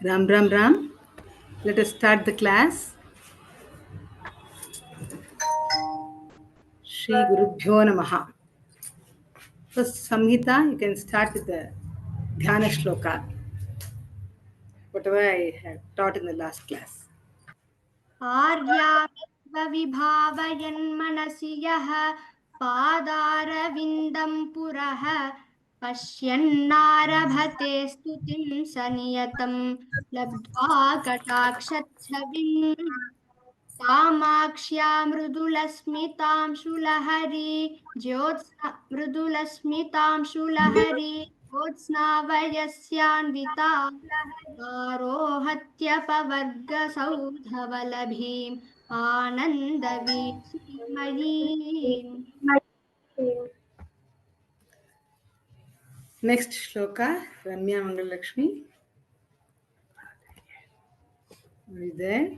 Ram Ram Ram. Let us start the class. Shri Gurubhyo Namaha. First, Samhita, you can start with the Dhyana Shloka, whatever I had taught in the last class. आर्याविभावयन्मनसि यः पादारविन्दं पुरः पश्यन्नारभते स्तुतिं स नियतं लब्ध्वा कटाक्षच्छविम् कामाक्ष्या मृदुलस्मितांशुलहरी ज्योत्स्नावयस्यान्विता आरोहत्यपवर्गसौधवलभीम् आनन्दवीचिमयीम्. Next Shloka, Ramya Mangalakshmi. Are you there?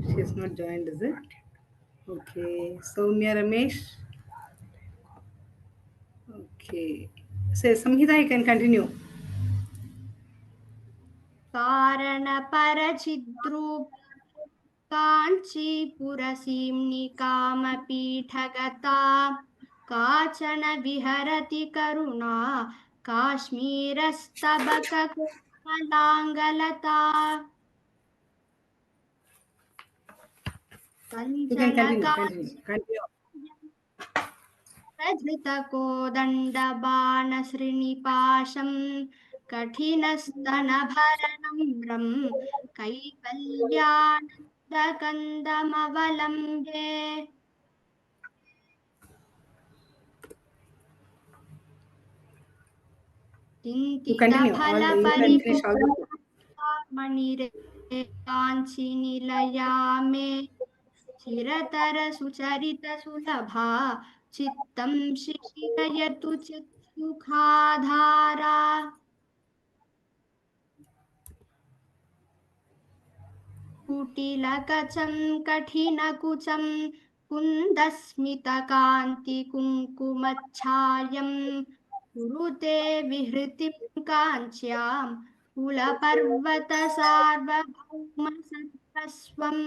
She has not joined, is it? Okay. Soumya Ramesh. Okay. Say, Samhita, you can continue. कारणपरचिद्रूप काञ्चीपुरसीम्नि कामपीठगता काचन विहरति करुणा काश्मीरस्तबककोमलाङ्गलता You can continue. प्रधृतकोदण्डबाणश्रीनिपाशं कठिनस्तनभरणं कैवल्यानन्दकन्दमवलम्बे चिन्तितफलपरिपूर्णमणिरे काञ्चीनिलया मे चिरतरसुचरितसुलभा चित्तं शिशिरयतु चित्सुखाधारा कुटिलकचं कठिनकुचं कुन्दस्मितकान्तिकुङ्कुमच्छायं कुरुते विहृतिं काञ्च्यां कुलपर्वतसार्वभौमसर्वस्वम्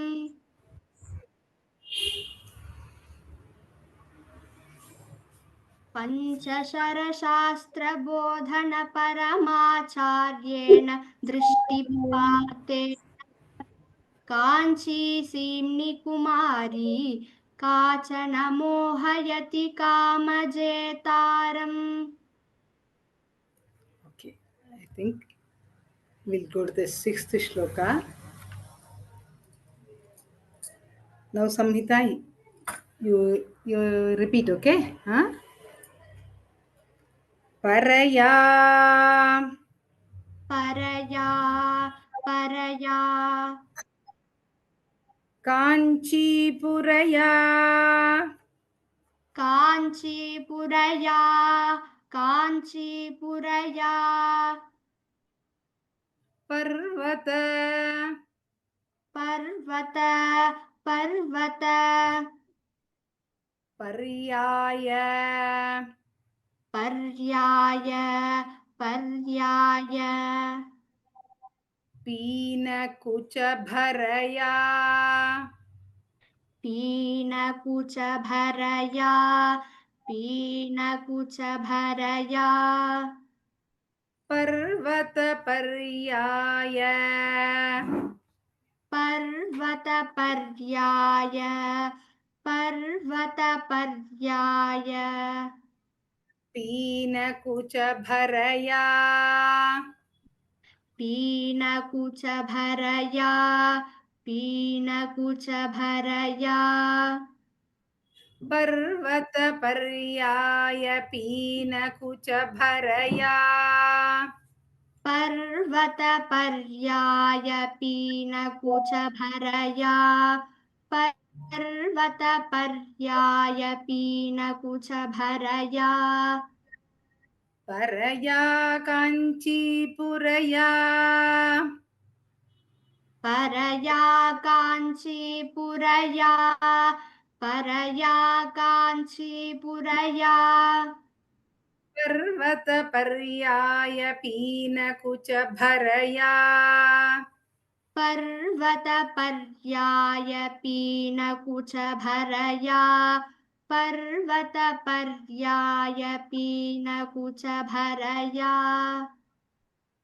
पञ्चशरशास्त्रबोधनपरमाचार्येण दृष्टिपाते काञ्चीसीम्नि कुमारी काचन मोहयति कामजेतारम्. Okay. I think we'll go to the sixth shloka. Now, Samhita, you repeat, okay? Huh? Paraya. परया परया Kanchipuraya. काञ्चीपुरया काञ्चीपुरया पर्वत पर्वत पर्वत पर्याय पर्याय पर्याय पीनकुचभरया पीनकुचभरया पीनकुचभरया पर्वतपर्याय पर्वतपर्याय पर्वतपर्याय पीनकुचभरया पीनकुचभरया पीनकुचभरया पर्वतपर्याय पीनकुचभरया पर्वतपर्याय पीनकुचभरया पर्वतपर्याय पीनकुचभरया परया काञ्चीपुरया परया काञ्चीपुरया परया काञ्चीपुरया पर्वतपर्याय पीनकुचभरया पर्वतपर्याय पीनकुचभरया पर्वतपर्याय पीनकुचभरया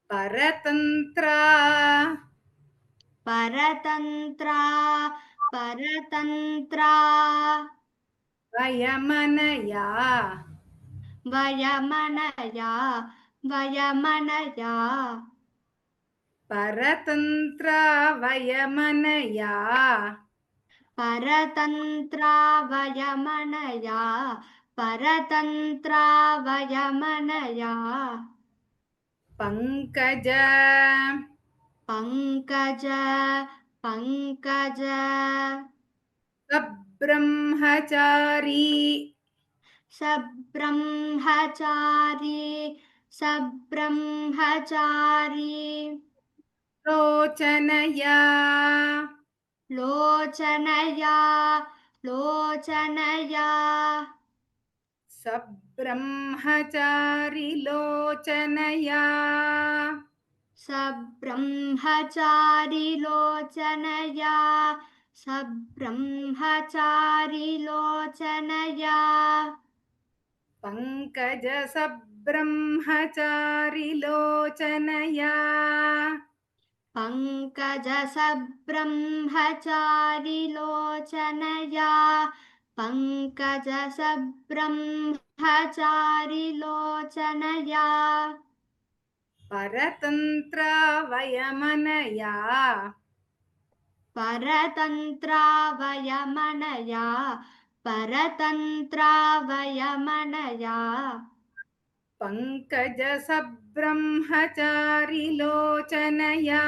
परतन्त्रा परतन्त्रा परतन्त्रा वयमनया वयमनया वयमनया परतन्त्रा वयमनया परतन्त्रा वयमनया परतन्त्रा वयमनया पङ्कज पङ्कज पङ्कज सब्रह्मचारी सब्रह्मचारी सब्रह्मचारी लोचनया लोचनया लोचनया सब्रह्मचारी लोचनया सब्रह्मचारी लोचनया सब्रह्मचारी लोचनया पङ्कज सब्रह्मचारी लोचनया पङ्कज सब्रह्मचारी लोचनया पङ्कज सब्रह्मचारी लोचनया परतन्त्रा वयमनया परतन्त्रा वयमनया परतन्त्रा वयमनया पङ्कज सब्रह्मचारी लोचनया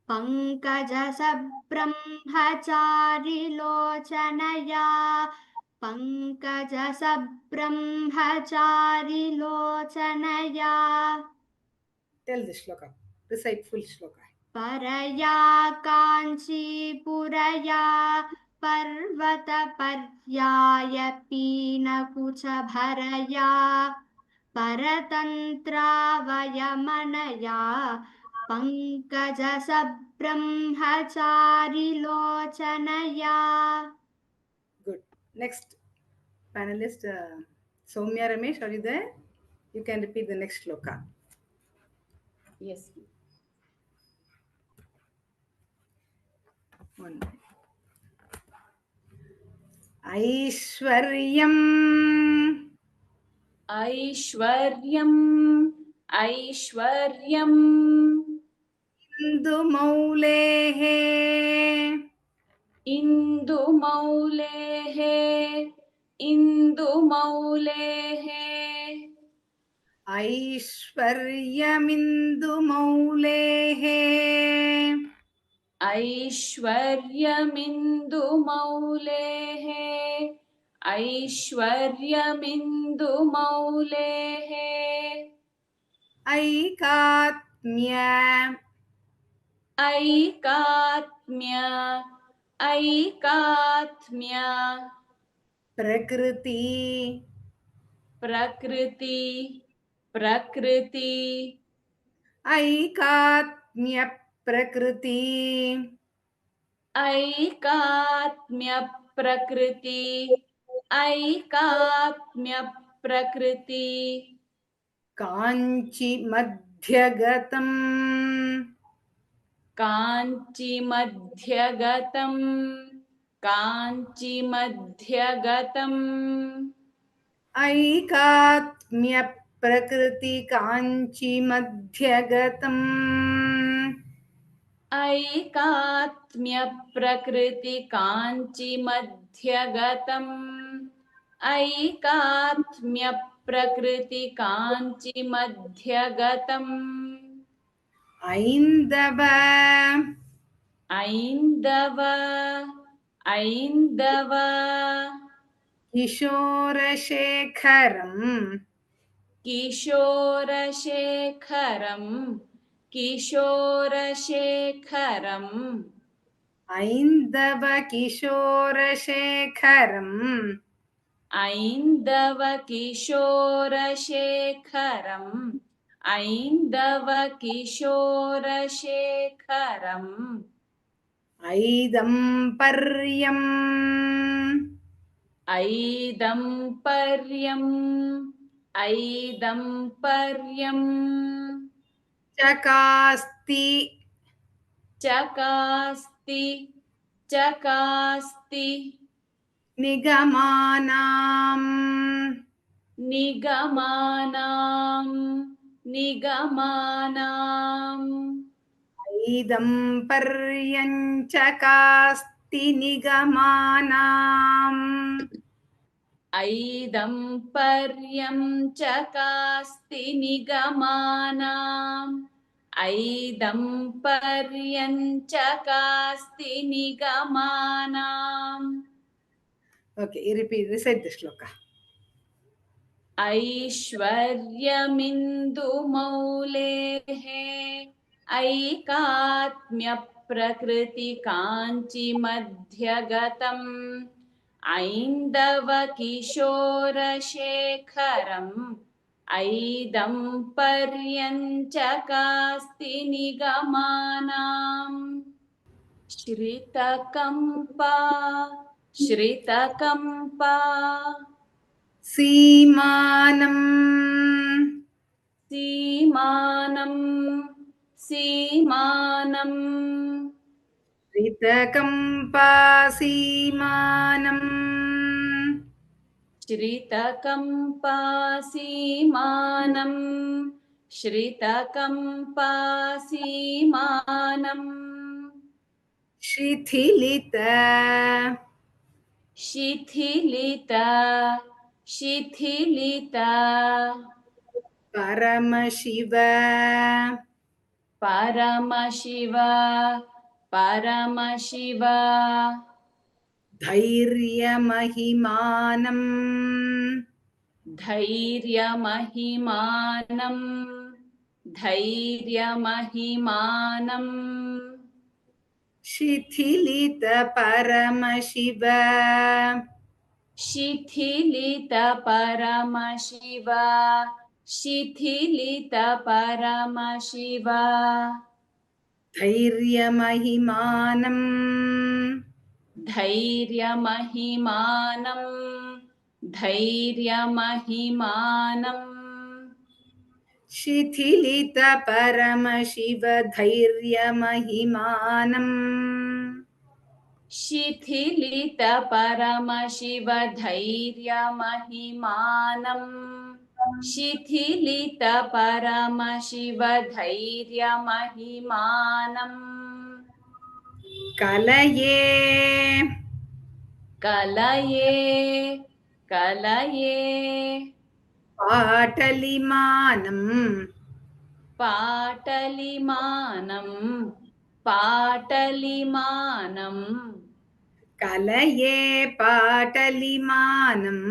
पङ्कज सब्रह्मचारी लोचनया पङ्कज सब्रह्मचारी लोचनया Tell the shloka. Recite full shloka. परया काञ्चीपुरया पर्वतपर्याय पीनकुचभरया परतन्त्रा वयमनया पङ्कज सब्रह्मचारी लोचनया Good. Next panelist, Soumya Ramesh, are you there? You can repeat the next shloka. Yes. One minute. ऐश्वर्यम् ऐश्वर्यम् ऐश्वर्यम् इन्दुमौलेः इन्दुमौलेः इन्दुमौलेः ऐश्वर्यमिन्दुमौलेः ऐश्वर्यमिन्दुमौलेः ऐश्वर्यमिन्दुमौलेः ऐकात्म्य ऐकात्म्य ऐकात्म्य प्रकृति प्रकृति प्रकृति ऐकात्म्य प्रकृति ऐकात्म्य प्रकृति ऐकात्म्य प्रकृति काञ्चिमध्यगतम् काञ्चिमध्यगतम् काञ्चिमध्यगतम् ऐकात्म्य प्रकृति काञ्चिमध्यगतम् ऐकात्म्य प्रकृति काञ्चिमध्यगतम् ऐकात्म्य प्रकृति काञ्चिमध्यगतम् ऐन्दव ऐन्दव ऐन्दव किशोरशेखरम् किशोरशेखरम् किशोरशेखरम् ऐन्दव किशोरशेखरम् ऐन्दव किशोरशेखरम् ऐन्दव किशोरशेखरम् ऐदम्पर्यम् ऐदम्पर्यम् ऐदम्पर्यम् चकास्ति चकास्ति चकास्ति निगमानाम् निगमानाम् निगमानाम् ऐदम्पर्यञ्चकास्ति निगमानाम् ऐदम्पर्यं चकास्ति निगमानाम् ऐदम्पर्यं चकास्ति निगमानाम् Okay, recite the shloka. ऐश्वर्यमिन्दुमौलेः ऐकात्म्यप्रकृतिकाञ्चिमध्यगतम् ऐन्दवकिशोरशेखरम् ऐदम्पर्यञ्चकास्ति निगमानाम् श्रितकम्पा श्रितकम्पा सीमानम् सीमानं सीमानं ऋतकम्पा सीमानम् श्रितकम्पा सीमानं श्रितकम्पा सीमानं शिथिलित शिथिलित शिथिलित Paramshiva Paramshiva Paramshiva धैर्यमहिमानम् धैर्यमहिमानम् धैर्यमहिमानम् शिथिलित Paramshiva शिथिलित Paramshiva शिथिलित Paramshiva धैर्यमहिमानम् धैर्यमहिमानम् धैर्यमहिमानम् शिथिलित Paramshiva धैर्यमहिमानम् शिथिलित Paramshiva धैर्यमहिमानम् शिथिलित Paramshiva धैर्यमहिमानम् कलये कलये कलये पाटलिमानम् पाटलिमानम् पाटलिमानम् कलये पाटलिमानम्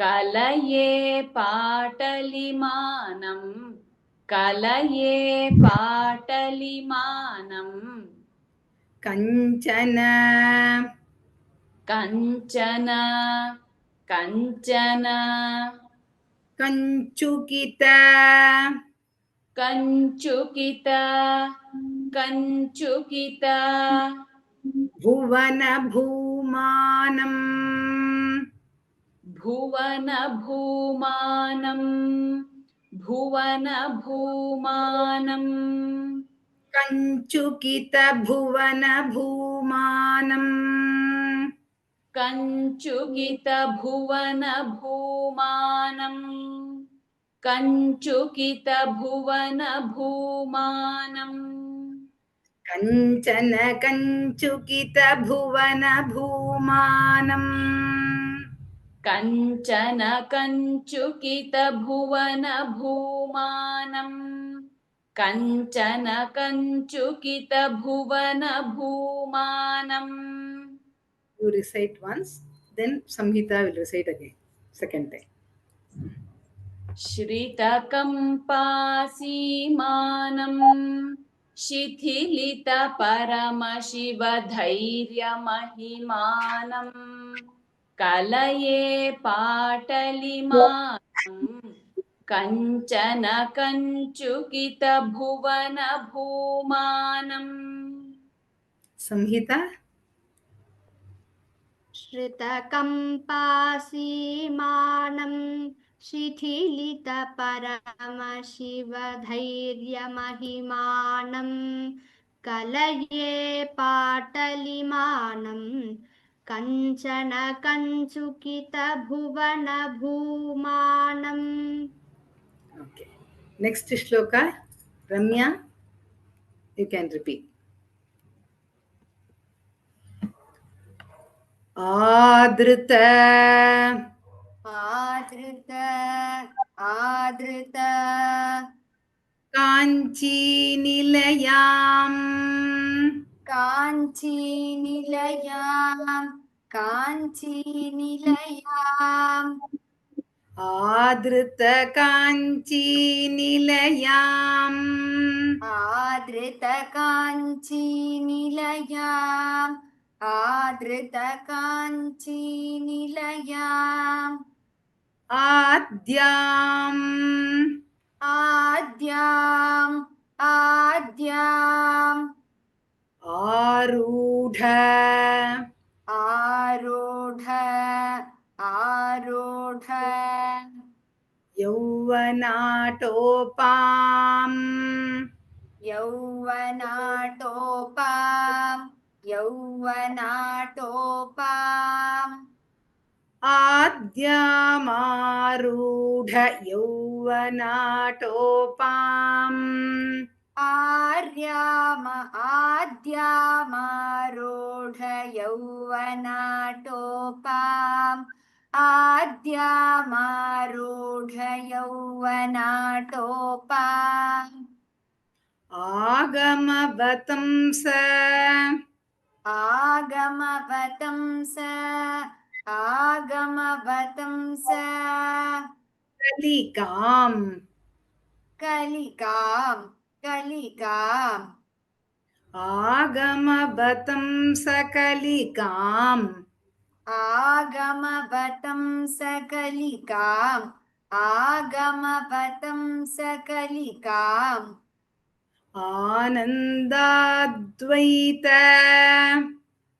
कलये पाटलिमानम् कलये पाटलिमानम् कञ्चन कञ्चन कञ्चन कञ्चुकित कञ्चुकित कञ्चुकित भुवनभूमानम् भुवनभूमानम् भुवनभूमानम् कञ्चुकित भुवनभूमानम् कञ्चुकित भुवनभूमानम् कञ्चुकित भुवनभूमानम् कञ्चन कञ्चुकित भुवनभूमानम् कञ्चन कञ्चुकित भुवनभूमानम् कञ्चन कञ्चुकित भुवनभूमानम् You recite once, then Samhita will recite again, second time. श्रितकम्पासीमानम् शिथिलित Paramshiva धैर्यमहिमानम् कलये पाटलिमानं कञ्चन कञ्चुकितभुवनभूमानम् Samhita. श्रितकम्पासीमानं शिथिलितपरमशिवधैर्यमहिमानं कलये पाटलिमानं कञ्चन कञ्चुकितभुवनभूमानम् Okay. Next shloka. Ramya, you can repeat. Adrita. आदृत आदृत Kanchi nilayam. काञ्चीनिलयां काञ्चीनिलयाम् Adrita kanchi nilayam. आदृतकाञ्चीनिलयाम् आदृतकाञ्चीनिलयाम् Adyam. आद्याम् आद्याम् Arudha. आरूढ आरूढ Yauvanatopam. यौवनाटोपाम् यौवनाटोपाम् Adyamaruda yauvanatopam. आद्यामारूढ यौवनाटोपाम् आद्यामारूढ यौवनाटोपाम् Agamabatamsa. आगमवतंस आगमवतंस Kalikam. कलिकाम् कलिकाम् Agamabatamsa kalikam. आगमवतंस कलिकाम् आगमवतंस कलिकाम् Anandadvaita.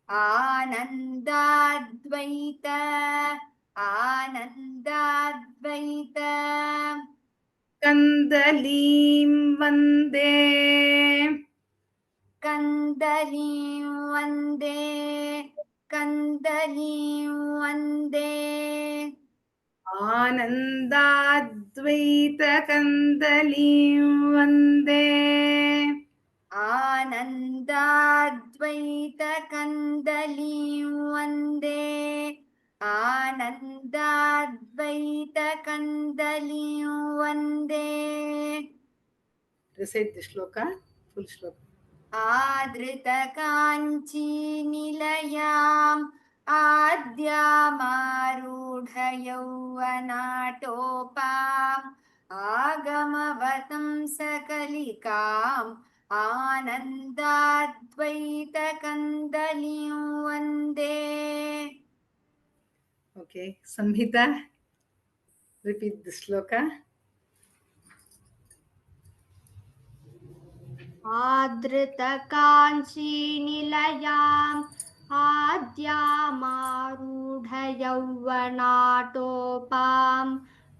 आनन्दाद्वैत आनन्दाद्वैत Kandalim vande. कन्दलीं वन्दे कन्दलीं वन्दे Anandadvaita kandalim vande. आनन्दाद्वैतकन्दलीं वन्दे आनन्दाद्वैतकन्दलीं वन्दे Recite the shloka, full shloka. आदृतकाञ्चीनिलयाम् आद्यामारूढयौवनाटोपाम् आगमवतंसकलिकाम् आनन्दाद्वैतकन्दलीं वन्दे Okay, Samhita, repeat the shloka. आदृतकाञ्चीनिलयाम् आद्यामारूढयौवनाटोपाम्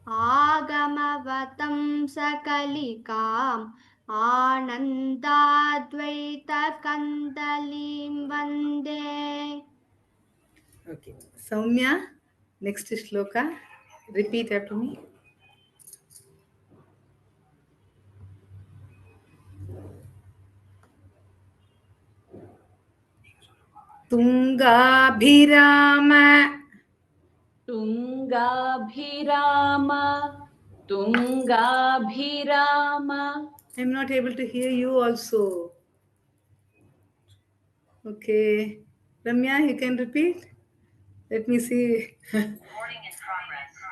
आगमवतंसकलिकाम् आनन्दाद्वैतकन्दलीं वन्दे Okay, Soumya, next shloka. Repeat after me. Tungabhirama. Tungabhirama Tungabhirama I'm not able to hear you also. Okay. Ramya, you can repeat? Let me see.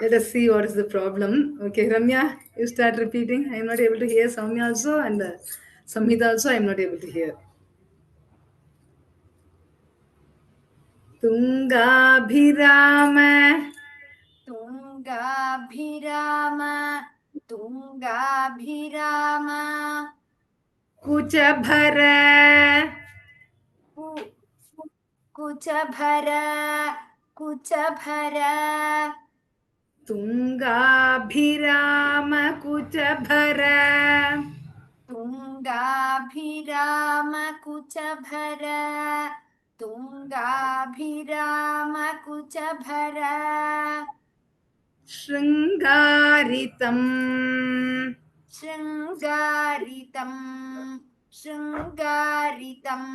Let us see what is the problem. Okay, Ramya, you start repeating. I am not able to hear Soumya also, and Samhita also I am not able to hear. तुङ्गाभिराम तुङ्गाभिराम तुङ्गाभिराम कुचभर कुचभर कुचभर तुङ्गाभिराम कुचभर तुङ्गाभिराम कुचभर तुङ्गाभिराम कुचभर शृङ्गारितम् शृङ्गारितम् शृङ्गारितम्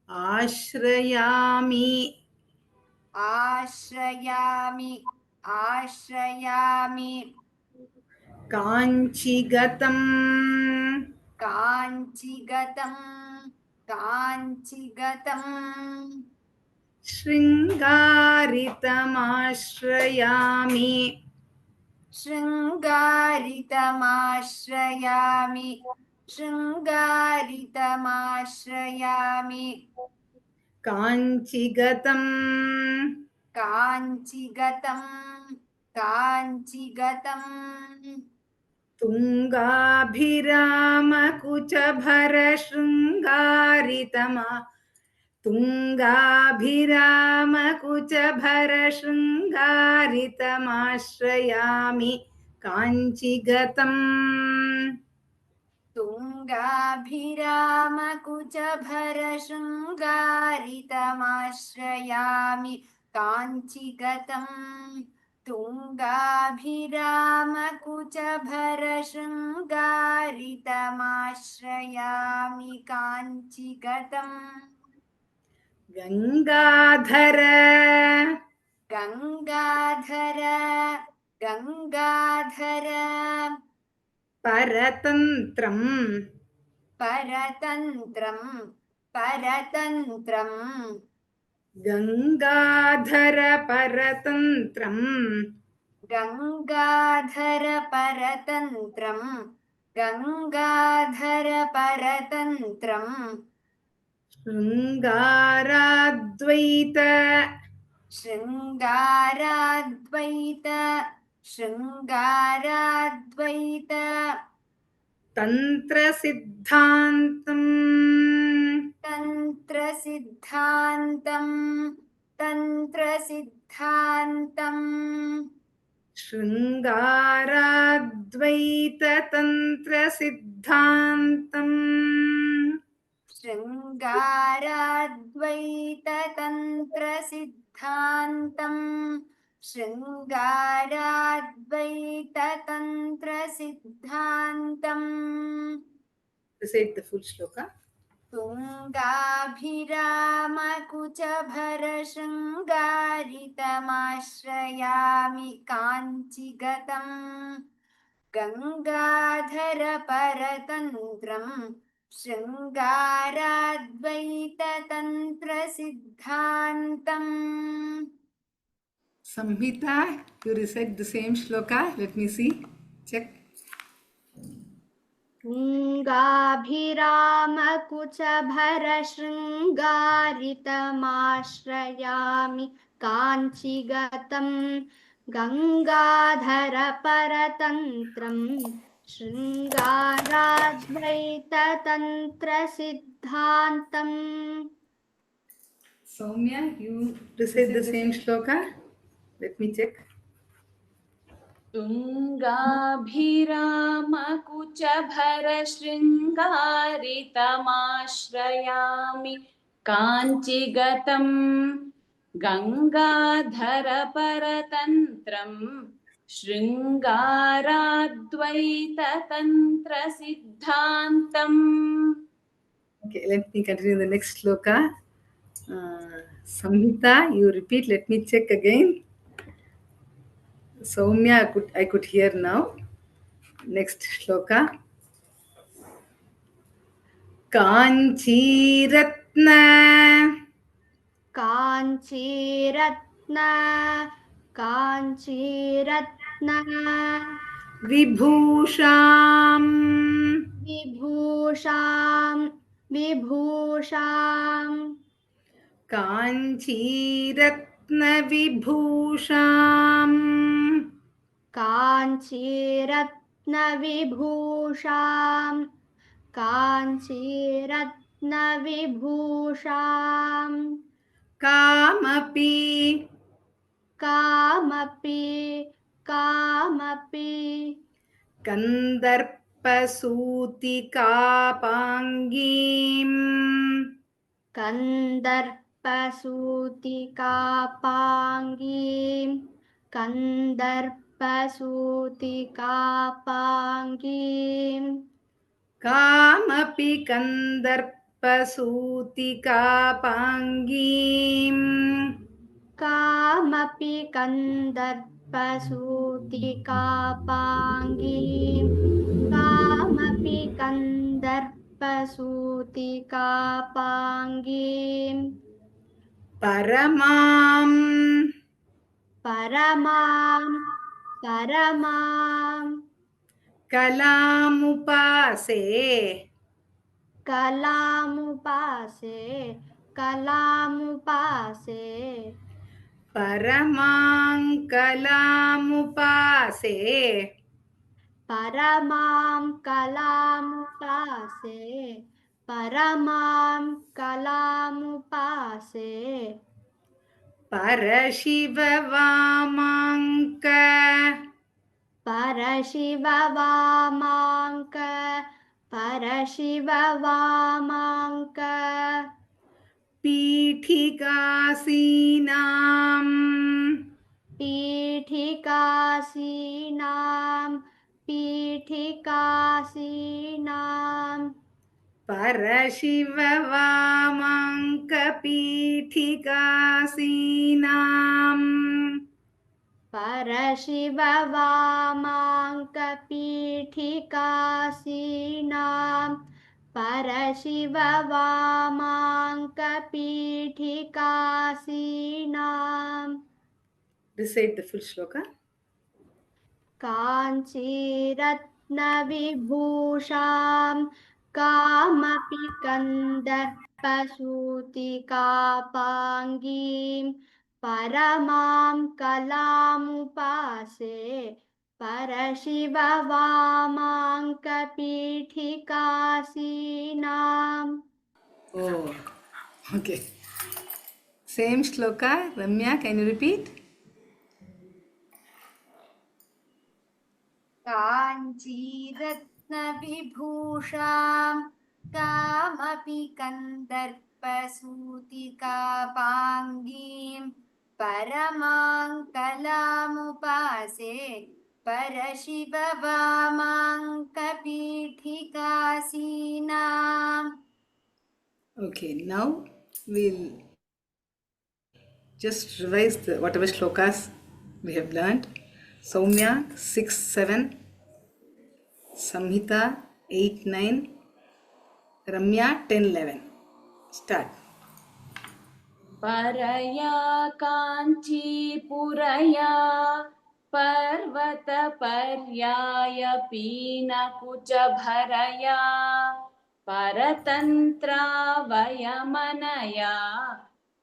आश्रयामि आश्रयामि आश्रयामि काञ्चिगतम् काञ्चिगतम् काञ्चिगतम् शृङ्गारितमाश्रयामि शृङ्गारितमाश्रयामि शृङ्गारितमाश्रयामि काञ्चिगतम् काञ्चिगतम् काञ्चिगतम् तुङ्गाभिरामकुचभर शृङ्गारितमा तुङ्गाभिरामकुचभर शृङ्गारितमाश्रयामि काञ्चिगतम् तुङ्गाभिरामकुचभर शृङ्गारितमाश्रयामि काञ्चिगतम् तुङ्गाभिरामकुचभर शृङ्गारितमाश्रयामि काञ्चिगतम् Gangadhar Gangadhar Gangadhar परतन्त्रम् परतन्त्रम् परतन्त्रम् Gangadhar परतन्त्रम् Gangadhar परतन्त्रम् Gangadhar परतन्त्रम् शृङ्गाराद्वैत शृङ्गाराद्वैत शृङ्गाराद्वैत तन्त्रसिद्धान्तम् तन्त्रसिद्धान्तम् तन्त्रसिद्धान्तम् शृङ्गाराद्वैत तन्त्रसिद्धान्तम् शृङ्गाराद्वैत तन्त्रसिद्धान्तम् शृङ्गाराद्वैत तन्त्रसिद्धान्तम् Say the full shloka. तुङ्गाभिरामकुचभर शृङ्गारितमाश्रयामि काञ्चिगतम् Gangadhar परतन्त्रम् शृङ्गाराद्वैत तन्त्रसिद्धान्तम् Samhita, you recite the same shloka. Let me see. Check. तुङ्गाभिरामकुचभर शृङ्गारितमाश्रयामि काञ्चिगतम् Gangadhar परतन्त्रम् शृङ्गाराद्वैत तन्त्रसिद्धान्तम् Soumya, you recite the same shloka. Let me check. तुङ्गाभिरामकुचभर शृङ्गारितमाश्रयामि काञ्चिगतम् Gangadhar परतन्त्रम् शृङ्गाराद्वैत तन्त्रसिद्धान्तम्. Okay, let me continue the next shloka. Samhita, you repeat. Let me check again. Soumya, I could hear now. Next shloka. Kanchiratna. काञ्चीरत्न काञ्चीरत्न Vibhusham. विभूषां विभूषां काञ्चीरत्नविभूषाम् काञ्चीरत्नविभूषां काञ्चीरत्नविभूषां कामपि कामपि कन्दर्पसूतिकापाङ्गीम् कन्दर्पसूतिकापाङ्गीं कन्दर्पसूतिकापाङ्गीं कामपि कन्दर्पसूतिकापाङ्गीम् कामपि कन्दर्पसूतिकापाङ्गीं कामपि कन्दर्पसूतिकापाङ्गीं परमाम् परमां कलामुपासे कलामुपासे परमां कलामुपासे परमां कलामुपासे परशिववामाङ्क परशिववामाङ्क पीठिकासीनाम् पीठिकासीनां परशिववामाङ्कपीठिकासीनाम् परशिववामाङ्कपीठिकासीनां परशिववामाङ्कपीठिकासीनां Recite the full shloka. काञ्चीरत्नविभूषां कामपि कन्दर्पसूतिकापाङ्गीं परमां कलामुपासे परशिववामाङ्कपीठिकासीनाम् Oh, okay. Same shloka. Ramya, can you repeat? काञ्चीरत्नविभूषां कामपि कन्दर्पसूतिकापाङ्गीं परमां कलामुपासे परशिववामाङ्कपीठिकासीनाम् Okay, now we'll just revise whatever shlokas we have learned. Soumya 6, 7, Samhita 8, 9, Ramya 10, 11. Start. परया काञ्चीपुरया पर्वतपर्याय पीनकुचभरया परतन्त्रावयमनया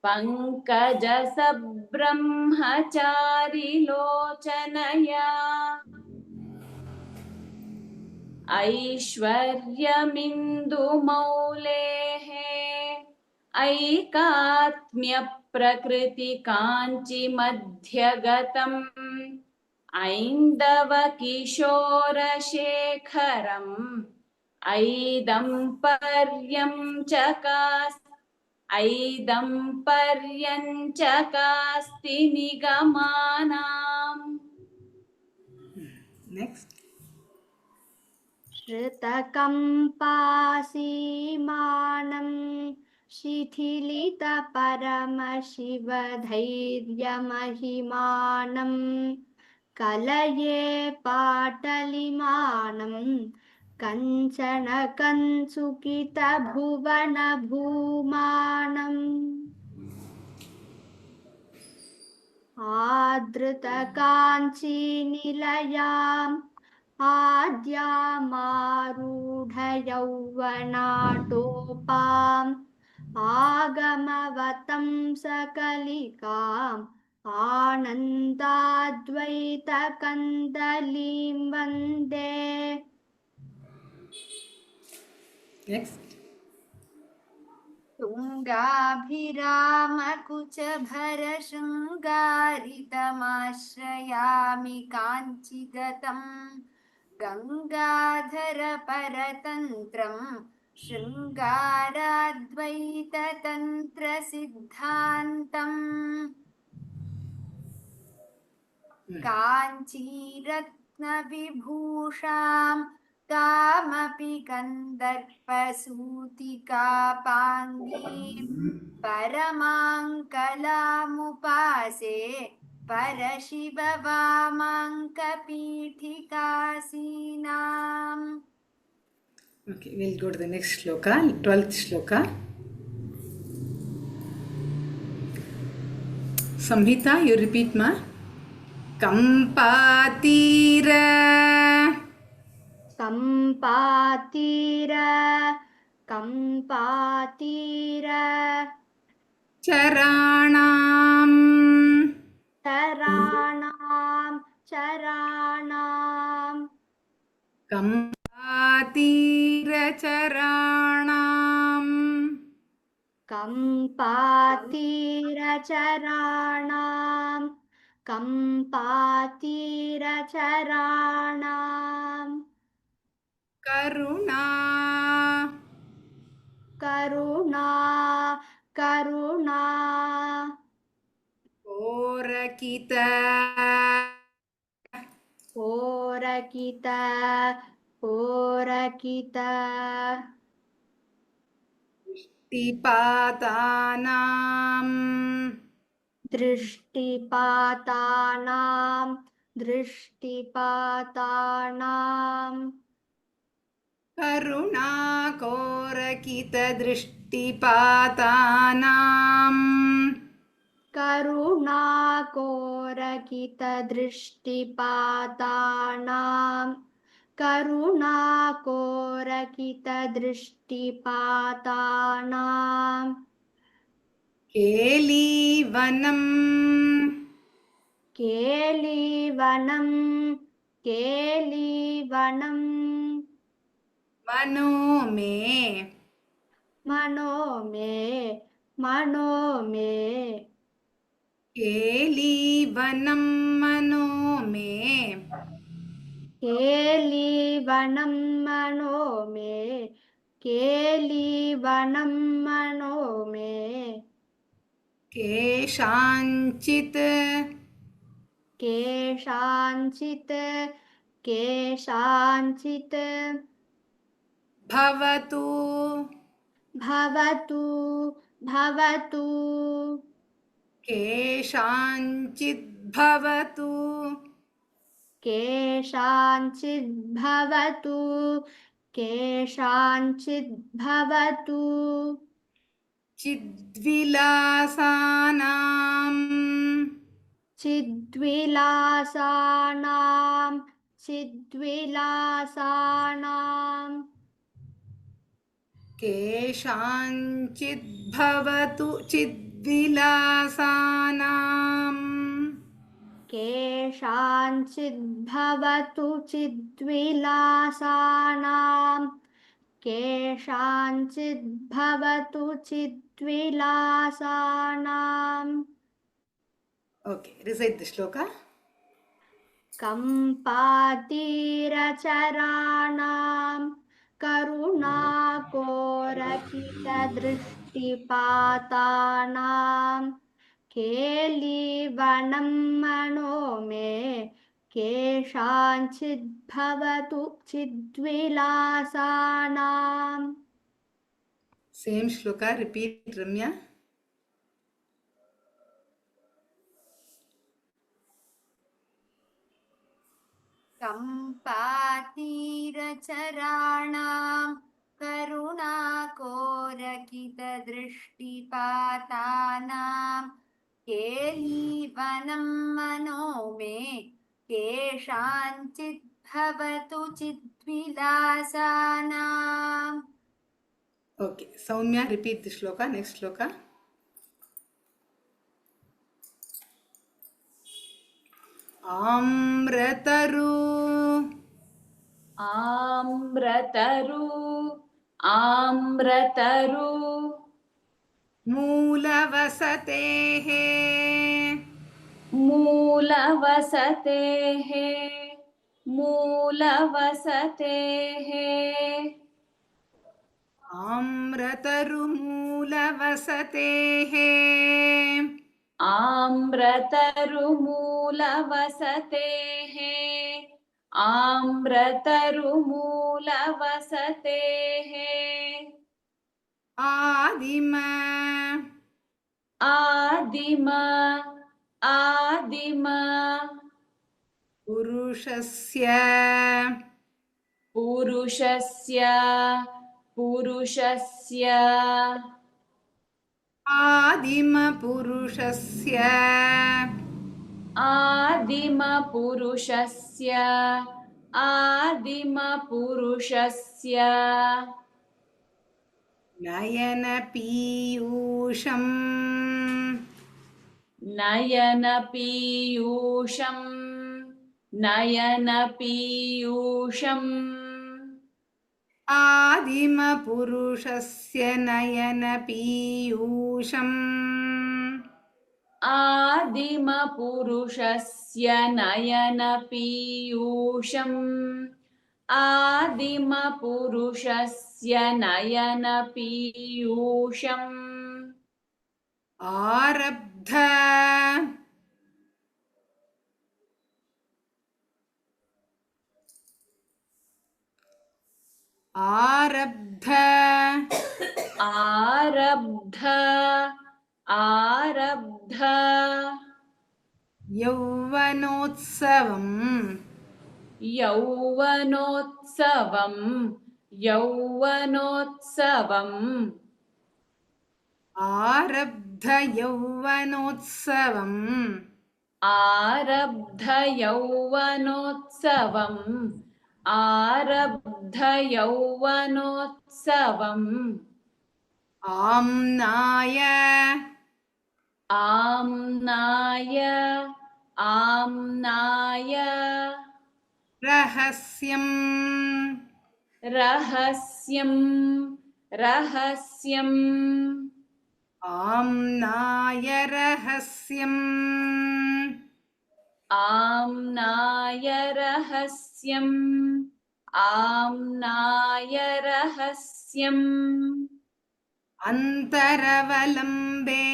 पङ्कजसब्रह्मचारिलोचनया ऐश्वर्यमिन्दुमौलेः ऐकात्म्यप्रकृतिकाञ्चिमध्यगतम् ऐन्दवकिशोरशेखरम् ऐदम्पर्यञ्चकास्ति निगमानाम्. Next. श्रुतकम्पासीमानं शिथिलितपरमशिवधैर्यमहिमानं कलये पाटलिमानं कञ्चन कञ्चुकितभुवनभूमानम् आदृतकाञ्चीनिलयाम् आद्यामारूढयौवनाटोपाम् आगमवतं सकलिकाम् आनन्दाद्वैतकन्दलीं वन्दे Next. तुङ्गाभिरामकुचभरशृङ्गारितमाश्रयामि काञ्चिगतं गङ्गाधरपरतन्त्रं शृङ्गाराद्वैततन्त्रसिद्धान्तम् काञ्चीरत्नविभूषां कामपि कन्दर्पसूतिकापाङ्गीं परमाङ्कलामुपासे परशिववामाङ्कपीठिकासीनाम्. Okay, we'll go to the next shloka, 12th shloka. Samhita, you repeat, ma. Kampatira. कम्पातीर Charanam. चराणां Kampatira charanam. कम्पातीरचराणां Karuna. करुणा Korakita. कोरकित Tipatanam. दृष्टिपातानां करुणाकोरकितदृष्टिपातानाम् करुणाकोरकितदृष्टिपातानां केलीवनम् केलीवनं मनो मे केलीवनं मनो मे केलीवनं मनो मे केषाञ्चित् भवतु केषाञ्चित् भवतु चिद्विलासानाम् केषाञ्चित् भवतु चिद्विलासानाम् Okay, recite the shloka. कम्पातीरचराणां करुणाकोरकितदृष्टिपातानां केलीवनं मनो मे केषाञ्चिद्भवतु चिद्विलासानाम्. Same shloka, repeat, Ramya. कम्पातीरचराणां करुणाकोरकितदृष्टिपातानां केलीवनं मनो मे केषाञ्चिद्भवतु चिद्विलासानाम्. Okay, Soumya, repeat the shloka, next shloka. Amrataru आम्रतरु आम्रतरु मूलवसतेः मूलवसतेः मूलवसतेः आम्रतरुमूलवसतेः आम्रतरुमूलवसतेः आम्रतरुमूलवसतेः आदिम आदिम आदिम पुरुषस्य पुरुषस्य पुरुषस्य आदिमपुरुषस्य आदिमपुरुषस्य आदिमपुरुषस्य नयनपीयूषम् नयनपीयूषं नयनपीयूषम् आदिमपुरुषस्य नयनपीयूषम् आदिमपुरुषस्य नयनपीयूषम् आदिमपुरुषस्य नयनपीयूषम् आरब्ध आरब्ध आरब्ध आरब्ध यौवनोत्सवम् यौवनोत्सवम् यौवनोत्सवम् आरब्ध यौवनोत्सवम् आरब्ध यौवनोत्सवम् आरब्ध यौवनोत्सवम् आम्नाय आम्नाय आम्नाय रहस्यम् रहस्यम् रहस्यम् आम्नाय रहस्यम् आम्नाय रहस्यम् आम्नाय रहस्यम् अन्तरवलम्बे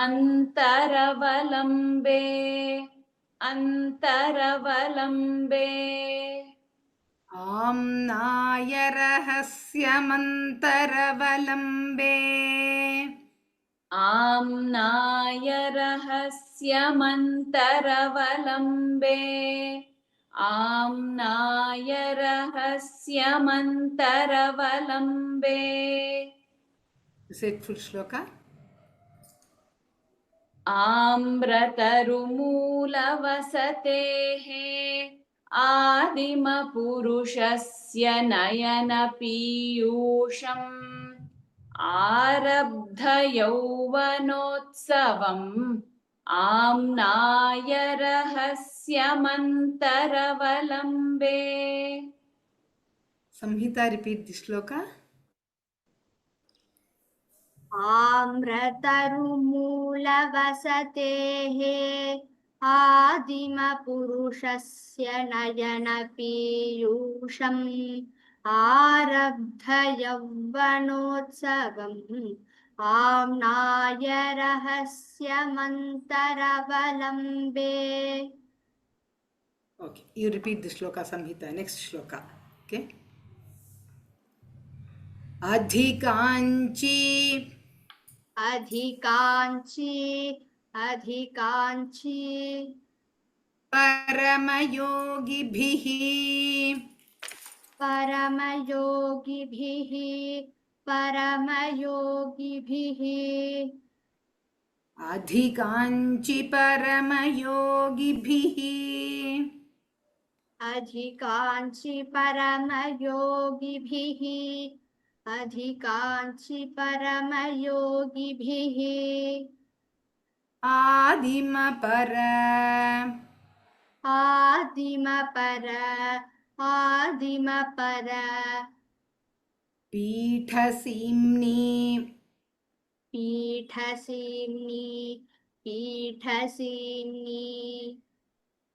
अन्तरवलम्बे अन्तरवलम्बे आम्नाय रहस्यमन्तरवलम्बे आम्नाय रहस्यमन्तरवलम्बे आम्नाय रहस्यमन्तरवलम्बे Say full shloka. आम्रतरुमूलवसतेः आदिमपुरुषस्य नयनपीयूषम् आरब्धयौवनोत्सवम् आम्नाय रहस्यमन्तरवलम्बे Samhita, repeat the shloka. आम्रतरुमूलवसतेः आदिमपुरुषस्य नयनपीयूषम् आरब्धयौवनोत्सवम् आम्नाय रहस्यमन्तरवलम्बे Okay, you repeat the shloka, Samhita. Next shloka. Okay. अधिकाञ्ची अधिकाञ्ची अधिकाञ्ची परमयोगिभिः परमयोगिभिः परमयोगिभिः अधिकाञ्ची परमयोगिभिः अधिकाञ्ची परमयोगिभिः अधिकांचि परमयोगिभिः आदिमपर आदिमपर पीठसीम्नि पीठसीम्नि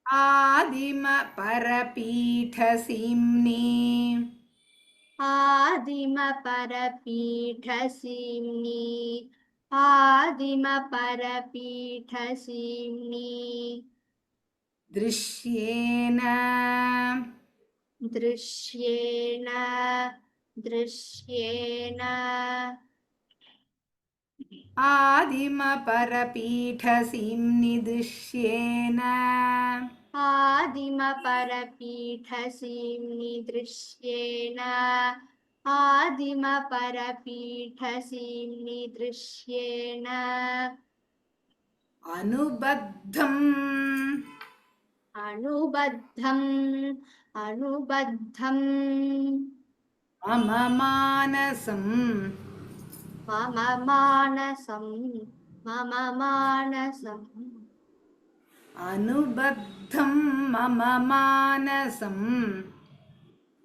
आदिमपरपीठसीम्नि आदिमपरपीठसीम्नि दृश्येन दृश्येन आदिमपरपीठसीम्नि दृश्येन आदिमपरपीठसीम्नि दृश्येन आदिमपरपीठसीम्नि दृश्येन अनुबद्धम् अनुबद्धम् मम मानसम् मम मानसम् अनुबद्धं मम मानसम्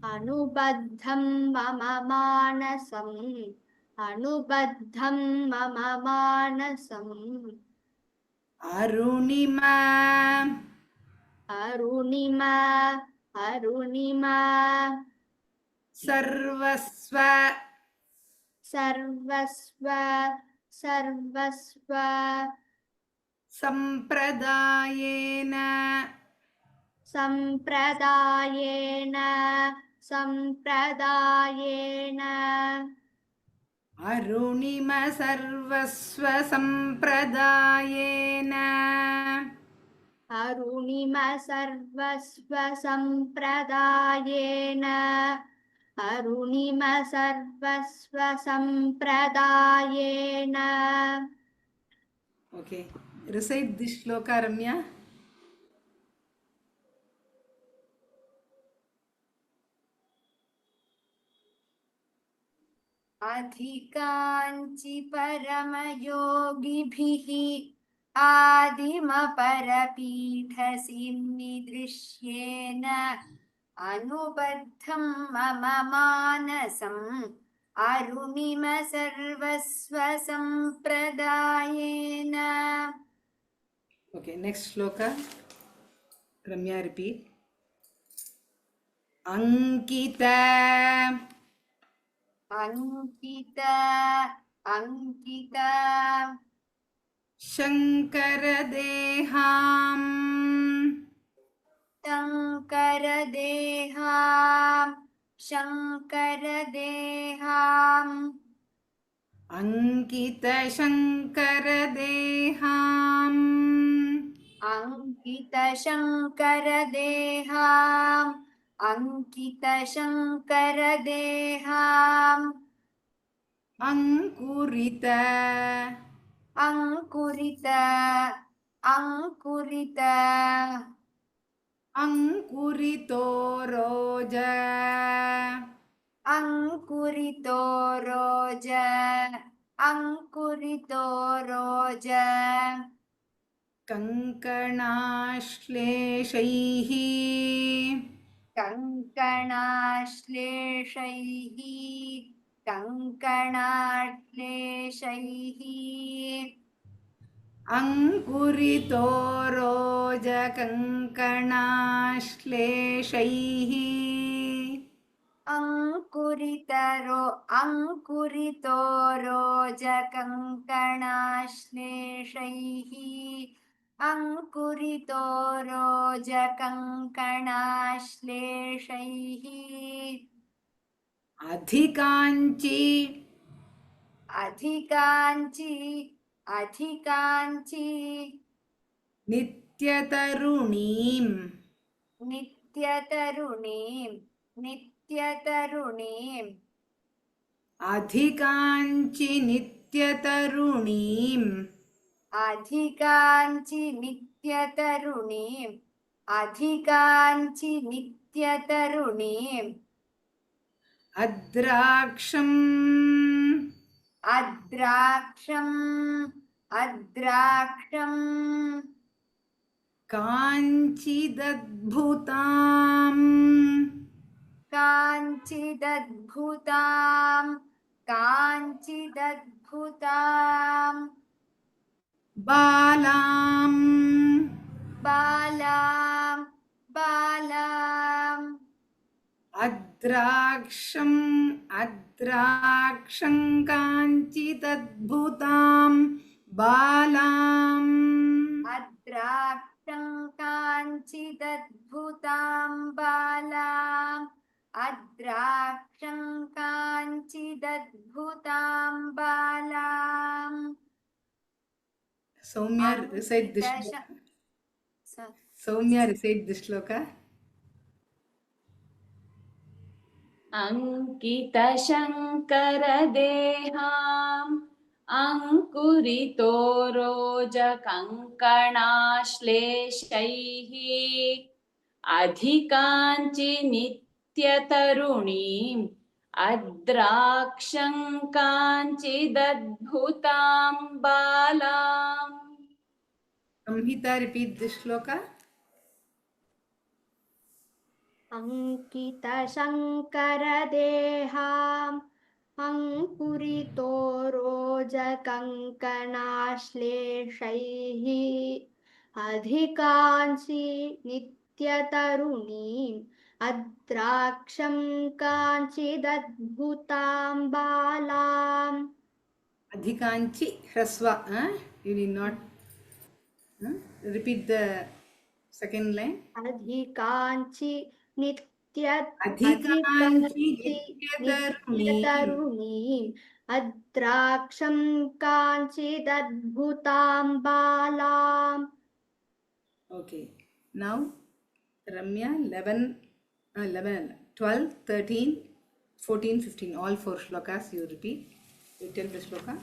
अनुबद्धं मम मानसम् अरुणिमा अरुणिमा सर्वस्व सर्वस्व सम्प्रदायेन सम्प्रदायेन अरुणिम सर्वस्व सम्प्रदायेन अरुणिम सर्वस्व सम्प्रदायेन Okay, recite this shloka, Ramya. अधिकांचि परमयोगिभिः आदिमपरपीठसीम्नि दृश्येन अनुबद्धं मम मानसम् अरुणिम सर्वस्व सम्प्रदायेन Okay, next shloka. Ramya, repeat. Ankita Shankaradeham शङ्करदेहाम् Ankita Shankaradeham अंकितशङ्करदेहाम् Ankurita Ankurito Roja अंकुरितो rose कंकणाश्लेषैः कङ्कणाश्लेषैः अंकुरितो rose कंकणाश्लेषैः अंकुरितो rose कङ्कणाश्लेषैः अंकुरितो rose कङ्कणाश्लेषैः अधिकांची नित्यतरुणीं अधिकांची नित्यतरुणीं अद्राक्षम् अद्राक्षम् अद्राक्षम् काञ्चिदद्भुताम् काञ्चिदद्भुताम् काञ्चिदद्भुताम् बालाम् बालाम् बालाम् अद्राक्षम् काञ्चिदद्भुताम् बालाम् अद्राक्षं काञ्चिदद्भुतां बालाम् अद्राक्षं काञ्चिदद्भुतां बालाम् Soumya recite this shloka. Soumya recite this shloka. अङ्कितशङ्करदेहाम् अङ्कुरितोरोजकङ्कणाश्लेषैः अधिकाञ्चि नित्यतरुणीम् अद्राक्षं काञ्चिदद्भुतां बालाम्. Samhita, repeat this shloka. अङ्कितशङ्करदेहाम् अङ्कुरितोरोजकङ्कणाश्लेषैः अधिकाञ्चि नित्यतरुणीम् अद्राक्षं काञ्चिदद्भुतां बालाम् Adhikanchi hrasva. You need not repeat the second line. अधिकाञ्चि अधिकाञ्चि नित्यतरुणीम् नित्यतरुणीम् अद्राक्षं काञ्चिदद्भुतां बालाम्. Okay. Now, Ramya, 12, 13, 14, 15. All 4 shlokas you repeat. You tell the shloka.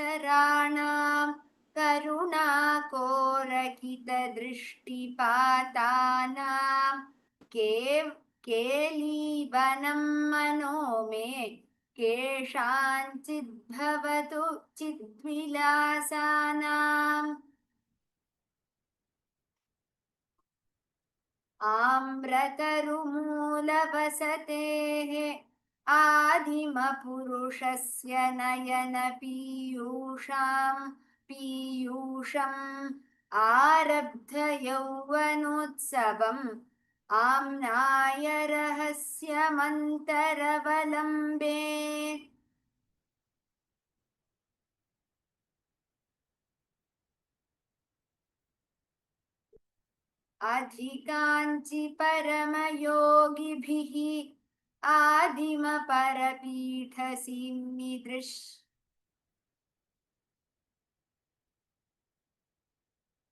सम्पातीरचराणां करुणाकोरकितदृष्टिपातानां केलीवनं मनो मे केषाञ्चिद्भवतु चिद्विलासानाम् आम्रतरुमूलवसतेः आदिमपुरुषस्य पीयूषम् आरब्धयौवनोत्सवम् आम्नाय रहस्यमन्तरवलम्बे अधिकाञ्चि परमयोगिभिः आदिमपरपीठसीम्निदृश्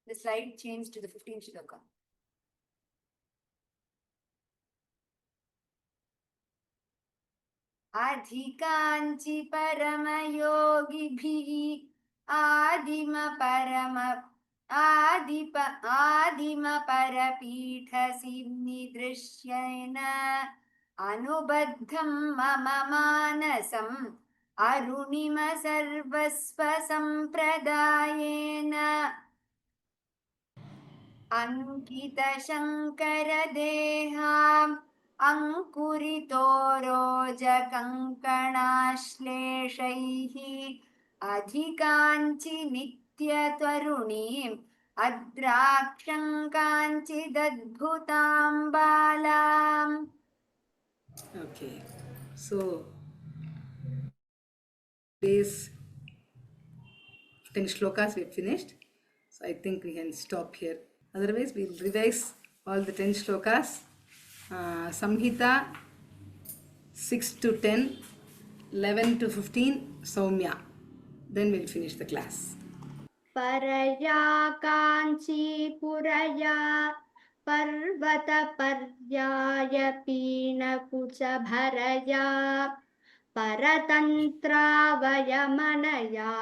The slide changed to the 15th shloka. अधिकाञ्चि परमयोगिभिः आदिमपरपीठसीम्निदृश्येन अनुबद्धं मम मानसम् अरुणिम सर्वस्वसम्प्रदायेन अङ्कितशङ्करदेहाम् अङ्कुरितोरोजकङ्कणाश्लेषैः अधिकाञ्चि नित्यतरुणीम् अद्राक्षं काञ्चिदद्भुतां बालाम्. Okay. So, these 10 shlokas we have finished. So, I think we can stop here. Otherwise, we will revise all the 10 shlokas. Samhita 6 to 10, 11 to 15, Soumya. Then we'll finish the class. परया काञ्चीपुरया पर्वतपर्याय पीनकुचभरया परतन्त्रावयमनया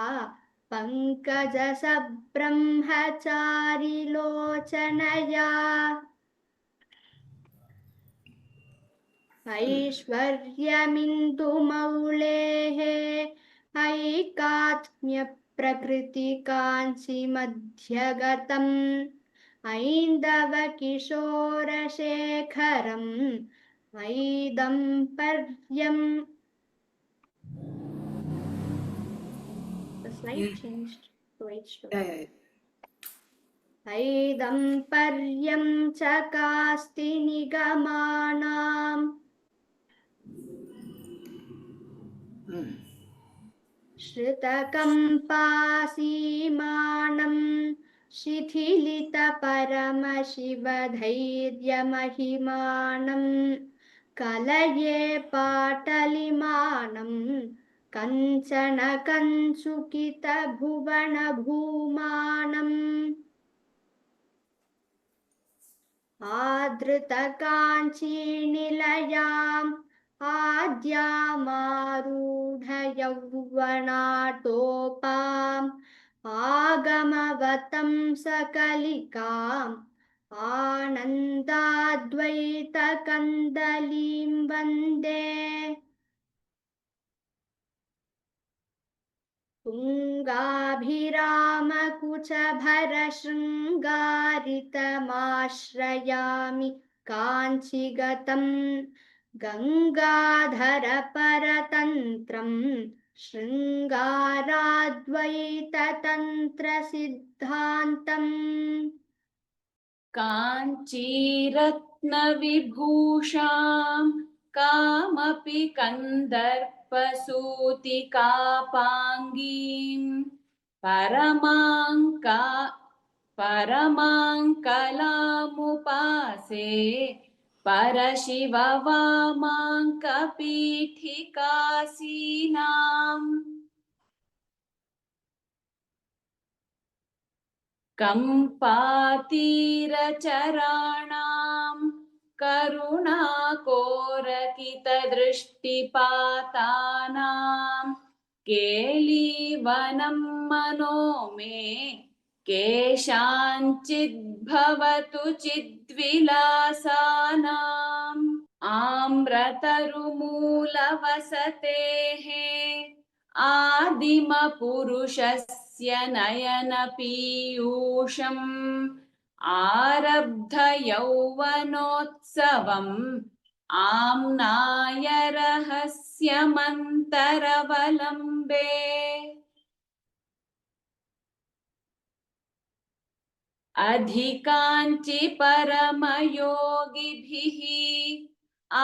पङ्कजसब्रह्मचारिलोचनया ऐश्वर्यमिन्दुमौलेः ऐकात्म्यप्रकृतिकाञ्चिमध्यगतम् ऐन्दवकिशोरशेखरम् ऐदम्पर्यम्. The slide changed to H2. ऐदम्पर्यं चकास्ति निगमानाम् श्रुतकम्पासीमानं शिथिलितपरमशिवधैर्यमहिमानं कलये पाटलिमानं कञ्चन कञ्चुकितभुवनभूमानम् आदृतकाञ्चीनिलयाम् आद्यामारूढयौवनाटोपाम् आगमवतं सकलिकाम् आनन्दाद्वैतकन्दलीं वन्दे तुङ्गाभिरामकुचभरशृङ्गारितमाश्रयामि काञ्चिगतं गङ्गाधरपरतन्त्रं शृङ्गाराद्वैततन्त्रसिद्धान्तम् काञ्चीरत्नविभूषां कामपि कन्दर्पसूतिकापाङ्गीं परमाङ्कलामुपासे परशिववामाङ्कपीठिकासीनाम् कम्पातीरचराणां करुणाकोरकितदृष्टिपातानां केलीवनं मनो मे केषाञ्चिद्भवतु चिद्विलासानाम् आम्रतरुमूलवसतेः आदिमपुरुषस्य नयनपीयूषम् आरब्धयौवनोत्सवम् आम्नाय रहस्यमन्तरवलम्बे अधिकाञ्चि परमयोगिभिः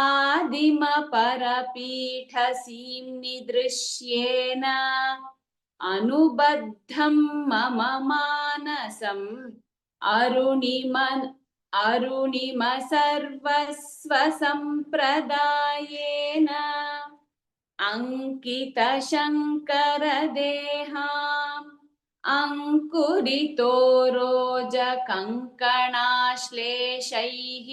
आदिमपरपीठसीम्निदृश्येन अनुबद्धं मम मानसम् अरुणिम सर्वस्वसम्प्रदायेन अंकितशङ्करदेहाम् अंकुरितोरोजकङ्कणाश्लेषैः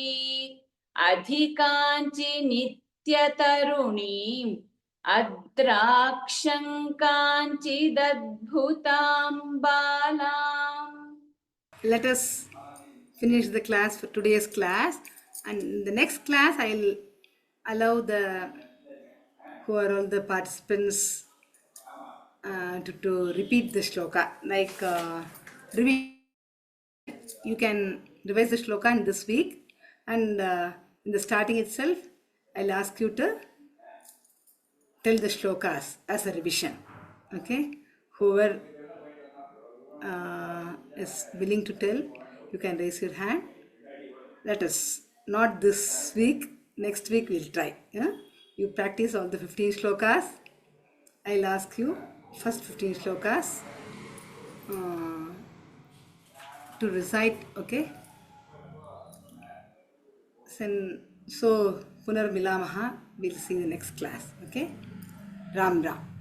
अधिकाञ्चि नित्यतरुणीम् अद्राक्षं काञ्चिदद्भुतां बालाम्. Let us finish the class for today's class, and in the next class I'll allow the who are all the participants to repeat the shloka, like you can revise the shloka in this week, and in the starting itself I'll ask you to tell the shlokas as a revision. Okay, whoever is willing to tell, you can raise your hand. Let us, not this week, next week we'll try. Yeah? You practice all the 15 shlokas. I'll ask you first 15 shlokas to recite. Okay, so punar milamaha, we'll see in the next class. Okay, Ram Ram.